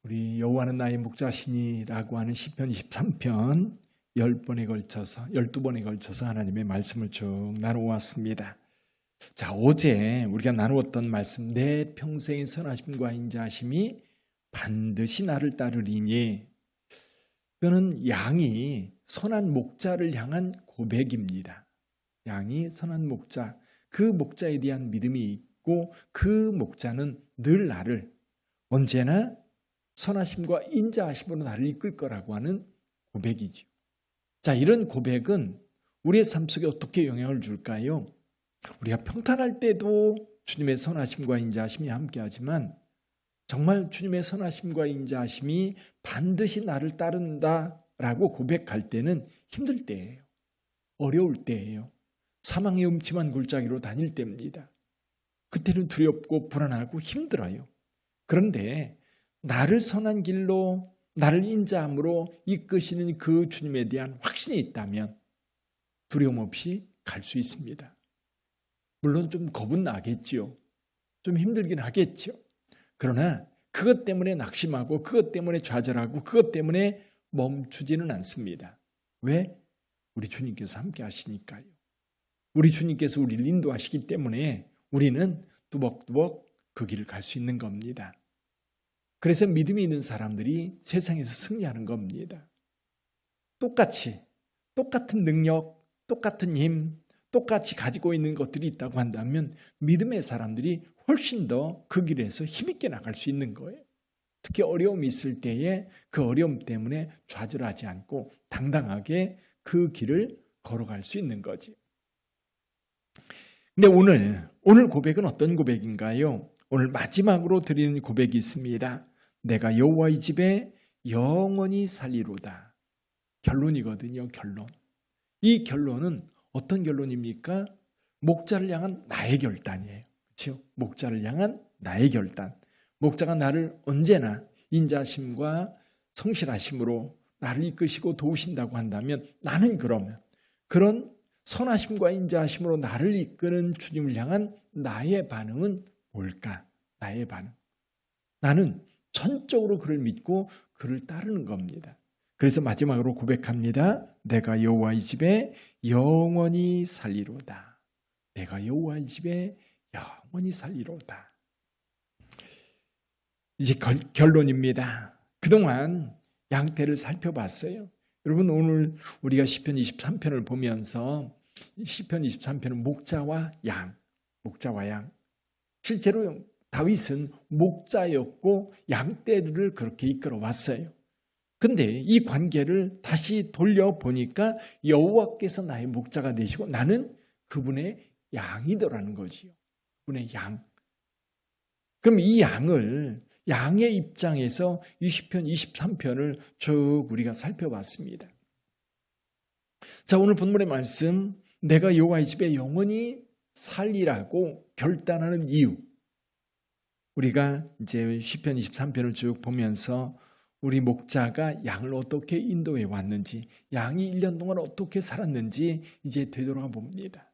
우리 여호와는 나의 목자시니라고 하는 시편 23편 10번에 걸쳐서 12번에 걸쳐서 하나님의 말씀을 쭉 나누어왔습니다. 자, 어제 우리가 나누었던 말씀, 내 평생의 선하심과 인자하심이 반드시 나를 따르리니, 그거는 양이 선한 목자를 향한 고백입니다. 양이 선한 목자, 그 목자에 대한 믿음이 있고 그 목자는 늘 나를 언제나 선하심과 인자하심으로 나를 이끌 거라고 하는 고백이죠. 자, 이런 고백은 우리의 삶 속에 어떻게 영향을 줄까요? 우리가 평탄할 때도 주님의 선하심과 인자하심이 함께하지만 정말 주님의 선하심과 인자하심이 반드시 나를 따른다라고 고백할 때는 힘들 때예요. 어려울 때예요. 사망의 음침한 골짜기로 다닐 때입니다. 그때는 두렵고 불안하고 힘들어요. 그런데 나를 선한 길로, 나를 인자함으로 이끄시는 그 주님에 대한 확신이 있다면 두려움 없이 갈 수 있습니다. 물론 좀 겁은 나겠지요. 좀 힘들긴 하겠죠. 그러나 그것 때문에 낙심하고 그것 때문에 좌절하고 그것 때문에 멈추지는 않습니다. 왜? 우리 주님께서 함께 하시니까요. 우리 주님께서 우리를 인도하시기 때문에 우리는 뚜벅뚜벅 그 길을 갈 수 있는 겁니다. 그래서 믿음이 있는 사람들이 세상에서 승리하는 겁니다. 똑같은 능력, 똑같은 힘, 똑같이 가지고 있는 것들이 있다고 한다면 믿음의 사람들이 훨씬 더 그 길에서 힘있게 나갈 수 있는 거예요. 특히 어려움이 있을 때에 그 어려움 때문에 좌절하지 않고 당당하게 그 길을 걸어갈 수 있는 거지. 근데 오늘 고백은 어떤 고백인가요? 오늘 마지막으로 드리는 고백이 있습니다. 내가 여호와의 집에 영원히 살리로다. 결론이거든요. 결론. 이 결론은 어떤 결론입니까? 목자를 향한 나의 결단이에요. 그렇죠? 목자를 향한 나의 결단. 목자가 나를 언제나 인자심과 성실하심으로 나를 이끄시고 도우신다고 한다면 나는 그러면 그런 선하심과 인자하심으로 나를 이끄는 주님을 향한 나의 반응은 뭘까? 나의 반응. 나는 전적으로 그를 믿고 그를 따르는 겁니다. 그래서 마지막으로 고백합니다. 내가 여호와의 집에 영원히 살리로다. 내가 여호와의 집에 영원히 살리로다. 이제 결론입니다. 그동안 양떼를 살펴봤어요. 여러분, 오늘 우리가 시편 23편을 보면서 시편 23편은 목자와 양, 실제로 다윗은 목자였고 양떼들을 그렇게 이끌어 왔어요. 근데 이 관계를 다시 돌려보니까 여호와께서 나의 목자가 되시고 나는 그분의 양이더라는 거지요. 그분의 양. 그럼 이 양의 입장에서 이 시편 23편을 쭉 우리가 살펴봤습니다. 자, 오늘 본문의 말씀, 내가 여호와의 집에 영원히 살리라고 결단하는 이유. 우리가 이제 시편 23편을 쭉 보면서 우리 목자가 양을 어떻게 인도해 왔는지, 양이 1년 동안 어떻게 살았는지 이제 되돌아 봅니다.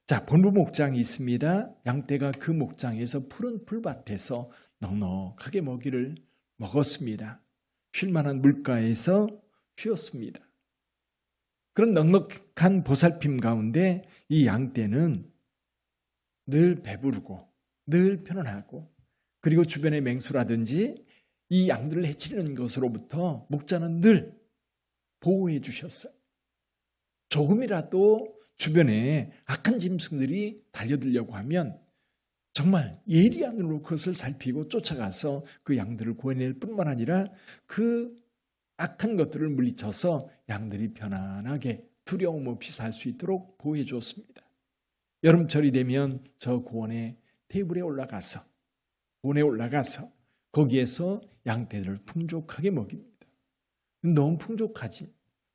자, 본부 목장이 있습니다. 양떼가 그 목장에서 푸른 풀밭에서 넉넉하게 먹이를 먹었습니다. 쉴만한 물가에서 쉬었습니다. 그런 넉넉한 보살핌 가운데 이 양떼는 늘 배부르고 늘 편안하고, 그리고 주변의 맹수라든지 이 양들을 해치는 것으로부터 목자는 늘 보호해 주셨어요. 조금이라도 주변에 악한 짐승들이 달려들려고 하면 정말 예리한으로 그것을 살피고 쫓아가서 그 양들을 구해낼 뿐만 아니라 그 악한 것들을 물리쳐서 양들이 편안하게 두려움 없이 살 수 있도록 보호해 주었습니다. 여름철이 되면 저 고원의 테이블에 올라가서 거기에서 양떼들을 풍족하게 먹입니다. 너무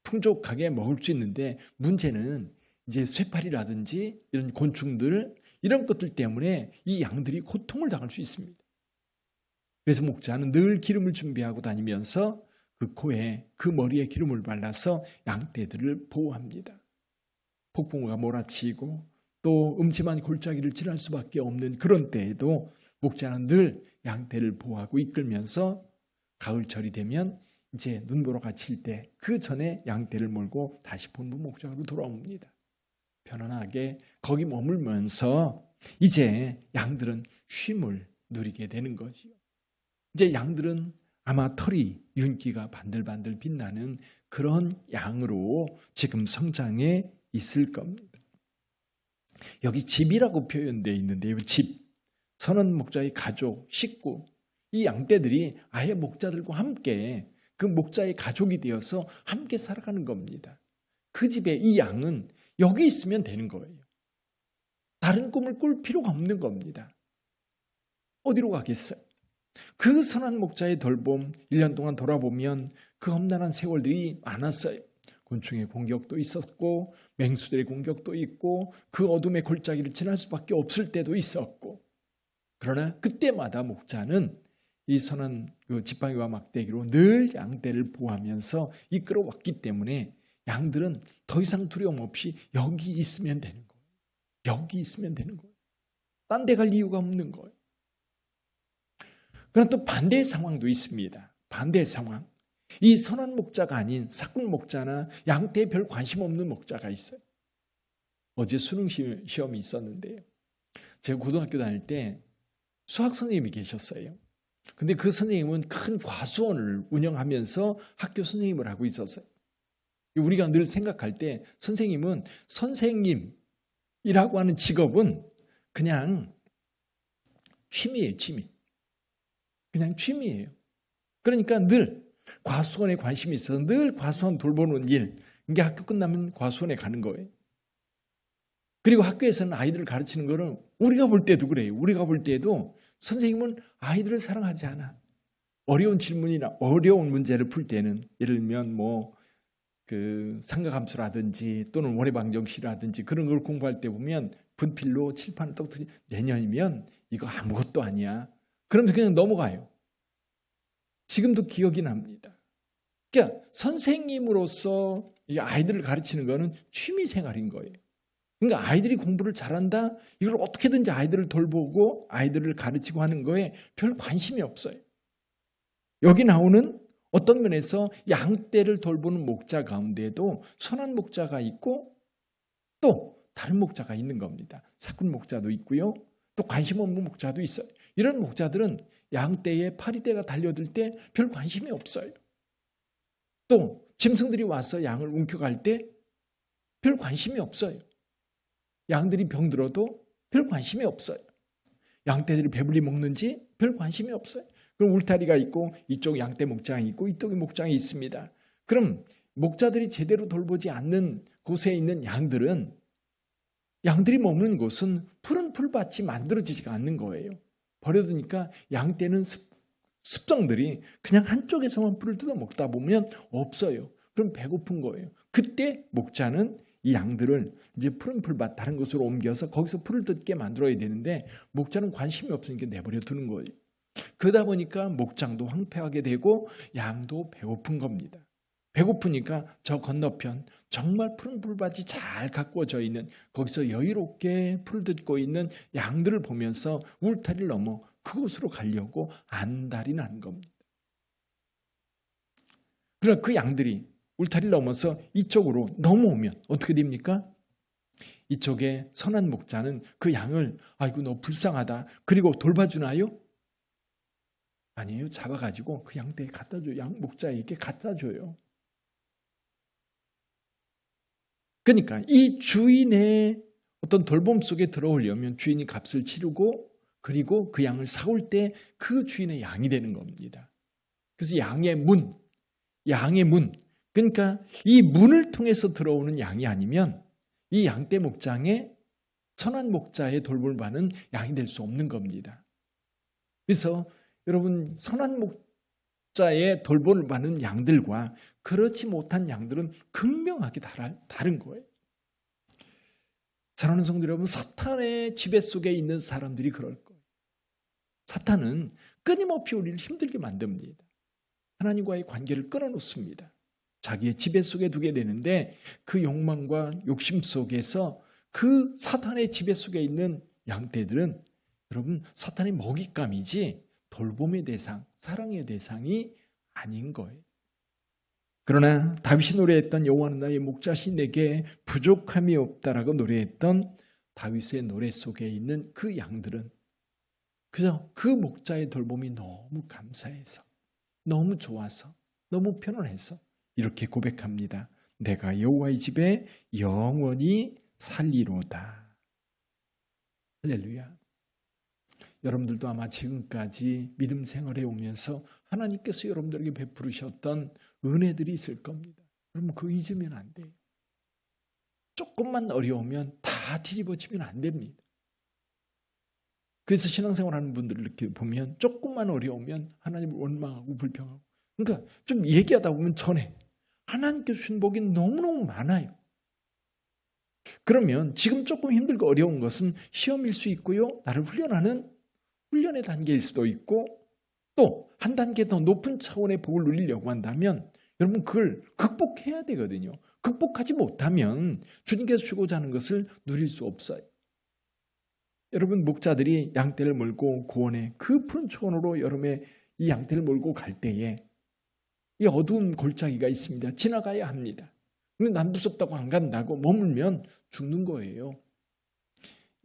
풍족하게 먹을 수 있는데 문제는 이제 쇠파리라든지 이런 곤충들, 이런 것들 때문에 이 양들이 고통을 당할 수 있습니다. 그래서 목자는 늘 기름을 준비하고 다니면서 그 코에, 그 머리에 기름을 발라서 양떼들을 보호합니다. 폭풍우가 몰아치고 또 음침한 골짜기를 지날 수밖에 없는 그런 때에도 목자는 늘 양떼를 보호하고 이끌면서 가을철이 되면 이제 눈보라가 칠 때 그 전에 양떼를 몰고 다시 본부 목장으로 돌아옵니다. 편안하게 거기 머물면서 이제 양들은 쉼을 누리게 되는 거지요. 이제 양들은 아마 털이 윤기가 반들반들 빛나는 그런 양으로 지금 성장해 있을 겁니다. 여기 집이라고 표현되어 있는데요. 집, 선한 목자의 가족, 식구, 이 양떼들이 아예 목자들과 함께 그 목자의 가족이 되어서 함께 살아가는 겁니다. 그 집에 이 양은 여기 있으면 되는 거예요. 다른 꿈을 꿀 필요가 없는 겁니다. 어디로 가겠어요? 그 선한 목자의 돌봄 1년 동안 돌아보면 그 험난한 세월들이 많았어요. 곤충의 공격도 있었고 맹수들의 공격도 있고 그 어둠의 골짜기를 지날 수밖에 없을 때도 있었고, 그러나 그때마다 목자는 이 선한 그 지팡이와 막대기로 늘 양떼를 보호하면서 이끌어왔기 때문에 양들은 더 이상 두려움 없이 여기 있으면 되는 거예요. 여기 있으면 되는 거예요. 딴 데 갈 이유가 없는 거예요. 그러나 또 반대의 상황도 있습니다. 반대의 상황. 이 선한 목자가 아닌 사꾼 목자나 양떼에 별 관심 없는 목자가 있어요. 어제 수능 시험이 있었는데요. 제가 고등학교 다닐 때 수학 선생님이 계셨어요. 근데 그 선생님은 큰 과수원을 운영하면서 학교 선생님을 하고 있었어요. 우리가 늘 생각할 때 선생님은 선생님이라고 하는 직업은 그냥 취미예요, 취미. 그냥 취미예요. 그러니까 늘 과수원에 관심이 있어서 늘 과수원 돌보는 일, 이게 학교 끝나면 과수원에 가는 거예요. 그리고 학교에서는 아이들을 가르치는 거는 우리가 볼 때도 그래요. 우리가 볼 때도 선생님은 아이들을 사랑하지 않아. 어려운 질문이나 어려운 문제를 풀 때는 예를 들면 그 삼각함수라든지 또는 원해방정식이라든지 그런 걸 공부할 때 보면 분필로 칠판을 떡뜨리 내년이면 이거 아무것도 아니야. 그러면 그냥 넘어가요. 지금도 기억이 납니다. 그러니까 선생님으로서 이 아이들을 가르치는 거는 취미 생활인 거예요. 그러니까 아이들이 공부를 잘한다, 이걸 어떻게든지 아이들을 돌보고 아이들을 가르치고 하는 거에 별 관심이 없어요. 여기 나오는 어떤 면에서 양떼를 돌보는 목자 가운데에도 선한 목자가 있고 또 다른 목자가 있는 겁니다. 사꾼 목자도 있고요. 또 관심 없는 목자도 있어요. 이런 목자들은 양떼에 파리떼가 달려들 때 별 관심이 없어요. 또 짐승들이 와서 양을 움켜갈 때 별 관심이 없어요. 양들이 병들어도 별 관심이 없어요. 양떼들이 배불리 먹는지 별 관심이 없어요. 그럼 울타리가 있고 이쪽 양떼 목장이 있고 이쪽에 목장이 있습니다. 그럼 목자들이 제대로 돌보지 않는 곳에 있는 양들은, 양들이 머무는 곳은 푸른 풀밭이 만들어지지가 않는 거예요. 버려두니까 양떼는 습성들이 그냥 한쪽에서만 풀을 뜯어 먹다 보면 없어요. 그럼 배고픈 거예요. 그때 목자는 이 양들을 이제 푸른 풀밭 다른 곳으로 옮겨서 거기서 풀을 뜯게 만들어야 되는데 목자는 관심이 없으니까 내버려 두는 거예요. 그러다 보니까 목장도 황폐하게 되고 양도 배고픈 겁니다. 배고프니까 저 건너편 정말 푸른 풀밭이 잘 가꾸어져 있는 거기서 여유롭게 풀을 뜯고 있는 양들을 보면서 울타리를 넘어 그곳으로 가려고 안달이 난 겁니다. 그러나 그 양들이 울타리를 넘어서 이쪽으로 넘어오면 어떻게 됩니까? 이쪽에 선한 목자는 그 양을 아이고 너 불쌍하다 그리고 돌봐주나요? 아니에요. 잡아가지고 그 양떼에 갖다줘요. 양 목자에게 갖다줘요. 그러니까 이 주인의 어떤 돌봄 속에 들어오려면 주인이 값을 치르고 그리고 그 양을 사올 때 그 주인의 양이 되는 겁니다. 그래서 양의 문, 그러니까 이 문을 통해서 들어오는 양이 아니면 이 양떼 목장에 선한 목자의 돌봄을 받는 양이 될 수 없는 겁니다. 그래서 여러분, 선한 목자의 돌봄을 받는 양들과 그렇지 못한 양들은 극명하게 다른 거예요. 사랑하는 성도 여러분, 사탄의 지배 속에 있는 사람들이 그럴 거예요. 사탄은 끊임없이 우리를 힘들게 만듭니다. 하나님과의 관계를 끊어놓습니다. 자기의 지배 속에 두게 되는데 그 욕망과 욕심 속에서 그 사탄의 지배 속에 있는 양떼들은 여러분 사탄의 먹잇감이지 돌봄의 대상, 사랑의 대상이 아닌 거예요. 그러나 다윗이 노래했던 여호와는 나의 목자시 내게 부족함이 없다라고 노래했던 다윗의 노래 속에 있는 그 양들은 그저 그 목자의 돌봄이 너무 감사해서, 너무 좋아서, 너무 편안해서 이렇게 고백합니다. 내가 여호와의 집에 영원히 살리로다. 할렐루야. 여러분들도 아마 지금까지 믿음 생활에 오면서 하나님께서 여러분들에게 베푸르셨던 은혜들이 있을 겁니다. 여러분 그거 잊으면 안 돼요. 조금만 어려우면 다 뒤집어지면 안 됩니다. 그래서 신앙생활하는 분들을 이렇게 보면 조금만 어려우면 하나님을 원망하고 불평하고, 그러니까 좀 얘기하다 보면 전에 하나님께 주신 복이 너무너무 많아요. 그러면 지금 조금 힘들고 어려운 것은 시험일 수 있고요, 나를 훈련하는 훈련의 단계일 수도 있고, 또 한 단계 더 높은 차원의 복을 누리려고 한다면 여러분 그걸 극복해야 되거든요. 극복하지 못하면 주님께서 주고자 하는 것을 누릴 수 없어요. 여러분 목자들이 양떼를 몰고 고원의 그 푸른 초원으로 여름에 이 양떼를 몰고 갈 때에 이 어두운 골짜기가 있습니다. 지나가야 합니다. 근데 난 무섭다고 안 간다고 머물면 죽는 거예요.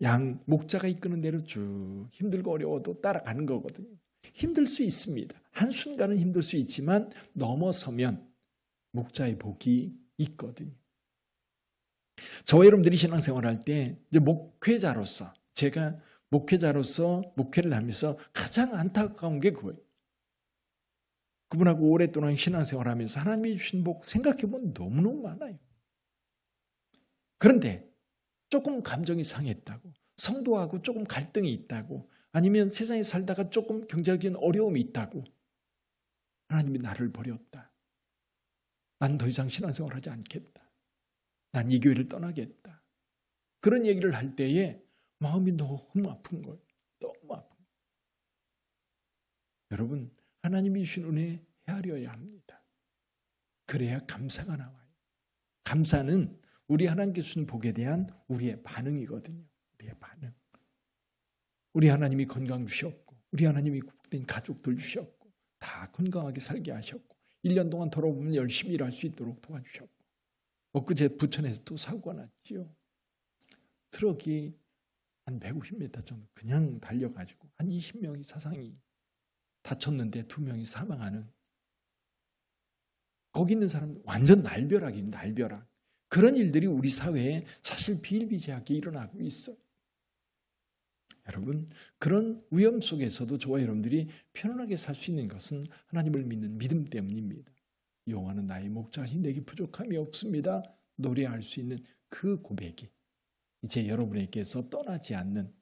양 목자가 이끄는 대로 쭉 힘들고 어려워도 따라가는 거거든요. 힘들 수 있습니다. 한순간은 힘들 수 있지만 넘어서면 목자의 복이 있거든요. 저와 여러분들이 신앙생활할 때 이제 목회자로서, 제가 목회자로서 목회를 하면서 가장 안타까운 게 그거예요. 그분하고 오랫동안 신앙생활하면서 하나님이 주신 복 생각해보면 너무너무 많아요. 그런데 조금 감정이 상했다고, 성도하고 조금 갈등이 있다고, 아니면 세상에 살다가 조금 경제적인 어려움이 있다고, 하나님이 나를 버렸다. 난 더 이상 신앙생활하지 않겠다. 난 이 교회를 떠나겠다. 그런 얘기를 할 때에 마음이 너무 아픈 거예요. 너무 아픈 거예요. 여러분 하나님이 주신 은혜 헤아려야 합니다. 그래야 감사가 나와요. 감사는 우리 하나님께 주신 복에 대한 우리의 반응이거든요. 우리의 반응. 우리 하나님이 건강 주셨고, 우리 하나님이 복된 가족들 주셨고, 다 건강하게 살게 하셨고, 1년 동안 돌아보면 열심히 일할 수 있도록 도와주셨고, 엊그제 부천에서 또 사고가 났지요. 트럭이 한 150m 정도 그냥 달려가지고 한 20명이 사상이 다쳤는데 2명이 사망하는, 거기 있는 사람들 완전 날벼락입니다. 날벼락. 그런 일들이 우리 사회에 사실 비일비재하게 일어나고 있어요. 여러분 그런 위험 속에서도 저와 여러분들이 편안하게 살 수 있는 것은 하나님을 믿는 믿음 때문입니다. 여호와는 나의 목자시니 내게 부족함이 없습니다. 노래할 수 있는 그 고백이 이제 여러분에게서 떠나지 않는,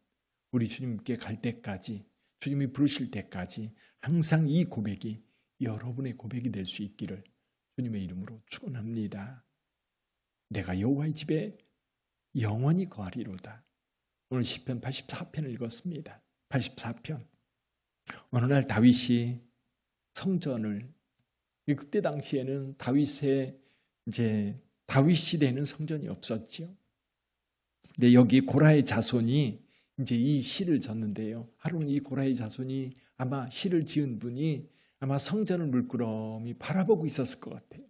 우리 주님께 갈 때까지, 주님이 부르실 때까지 항상 이 고백이 여러분의 고백이 될 수 있기를 주님의 이름으로 축원합니다. 내가 여호와의 집에 영원히 거하리로다. 오늘 시편 84편을 읽었습니다. 84편. 어느 날 다윗이 성전을, 그때 당시에는 다윗 시대에는 성전이 없었지요. 근데 여기 고라의 자손이 이제 이 시를 졌는데요. 하루는 이 고라의 자손이 아마 시를 지은 분이 아마 성전을 물끄러미 바라보고 있었을 것 같아요.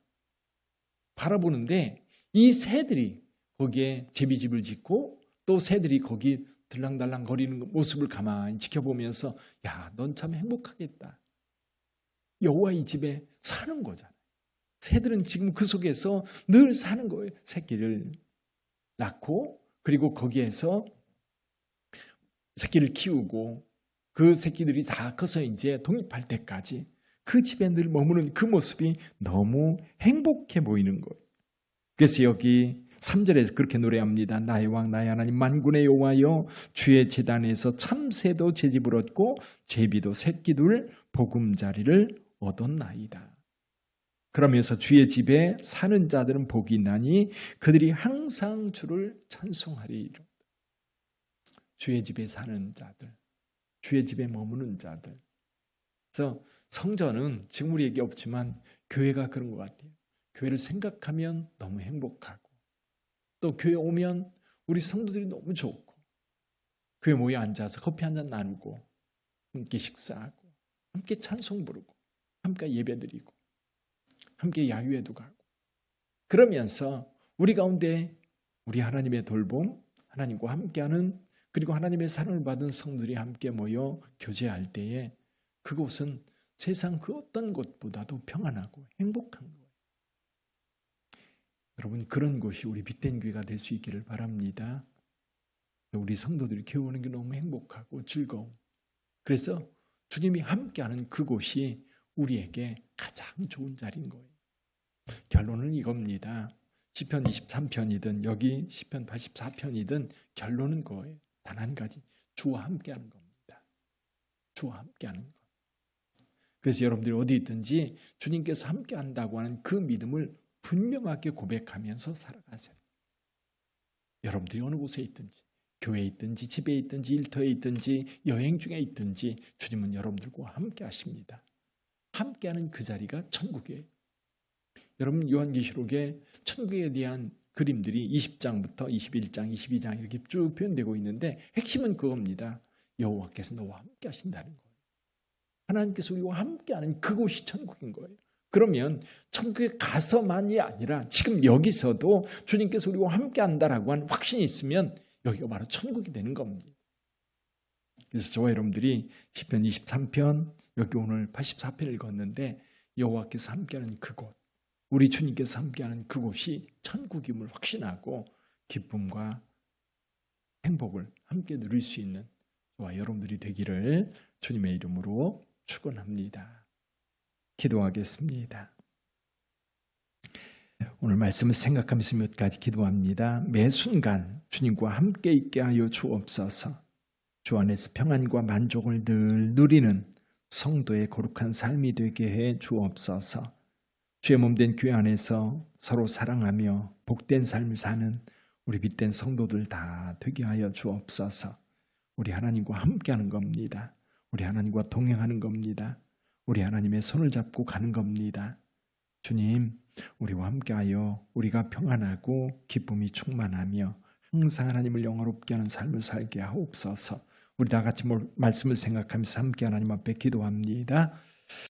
바라보는데 이 새들이 거기에 제비집을 짓고 또 새들이 거기 들랑달랑 거리는 모습을 가만히 지켜보면서, 야, 넌 참 행복하겠다. 여호와 이 집에 사는 거잖아요. 새들은 지금 그 속에서 늘 사는 거예요. 새끼를 낳고, 그리고 거기에서 새끼를 키우고, 그 새끼들이 다 커서 이제 독립할 때까지 그 집에 늘 머무는 그 모습이 너무 행복해 보이는 거예요. 그래서 여기 3절에서 그렇게 노래합니다. 나의 왕 나의 하나님 만군의 여호와여, 주의 제단에서 참새도 제집을 얻고 제비도 새끼둘 보금자리를 얻었나이다. 그러면서 주의 집에 사는 자들은 복이 있나니 그들이 항상 주를 찬송하리이다. 주의 집에 사는 자들, 주의 집에 머무는 자들. 그래서 성전은 지금 우리에게 없지만 교회가 그런 것 같아요. 교회를 생각하면 너무 행복하고, 또 교회 오면 우리 성도들이 너무 좋고, 교회 모여 앉아서 커피 한잔 나누고 함께 식사하고 함께 찬송 부르고 함께 예배드리고 함께 야유회도 가고 그러면서 우리 가운데 우리 하나님의 돌봄, 하나님과 함께하는 그리고 하나님의 사랑을 받은 성들이 함께 모여 교제할 때에 그곳은 세상 그 어떤 곳보다도 평안하고 행복한 거예요. 여러분 그런 곳이 우리 빛된 교회가 될 수 있기를 바랍니다. 우리 성도들이 교회오는 게 너무 행복하고 즐거움. 그래서 주님이 함께하는 그곳이 우리에게 가장 좋은 자리인 거예요. 결론은 이겁니다. 시편 23편이든 여기 시편 84편이든 결론은 그거예요. 단 한 가지, 주와 함께하는 겁니다. 주와 함께하는 것. 그래서 여러분들이 어디 있든지 주님께서 함께한다고 하는 그 믿음을 분명하게 고백하면서 살아가세요. 여러분들이 어느 곳에 있든지 교회에 있든지 집에 있든지 일터에 있든지 여행 중에 있든지 주님은 여러분들과 함께 하십니다. 함께하는 그 자리가 천국이에요. 여러분 요한계시록에 천국에 대한 그림들이 20장부터 21장, 22장 이렇게 쭉 표현되고 있는데 핵심은 그겁니다. 여호와께서 너와 함께 하신다는 거예요. 하나님께서 우리와 함께하는 그곳이 천국인 거예요. 그러면 천국에 가서만이 아니라 지금 여기서도 주님께서 우리와 함께한다라고 하는 확신이 있으면 여기가 바로 천국이 되는 겁니다. 그래서 저와 여러분들이 시편 23편 여기 오늘 84편을 읽었는데 여호와께서 함께하는 그곳 우리 주님께서 함께하는 그곳이 천국임을 확신하고 기쁨과 행복을 함께 누릴 수 있는 저와 여러분들이 되기를 주님의 이름으로 축원합니다. 기도하겠습니다. 오늘 말씀을 생각하면서 몇 가지 기도합니다. 매 순간 주님과 함께 있게 하여 주옵소서. 주 안에서 평안과 만족을 늘 누리는 성도의 거룩한 삶이 되게 해 주옵소서. 주의 몸된 교회 안에서 서로 사랑하며 복된 삶을 사는 우리 빛된 성도들 다 되게 하여 주옵소서. 우리 하나님과 함께하는 겁니다. 우리 하나님과 동행하는 겁니다. 우리 하나님의 손을 잡고 가는 겁니다. 주님, 우리와 함께하여 우리가 평안하고 기쁨이 충만하며 항상 하나님을 영화롭게 하는 삶을 살게 하옵소서. 우리 다 같이 말씀을 생각하면서 함께 하나님 앞에 기도합니다.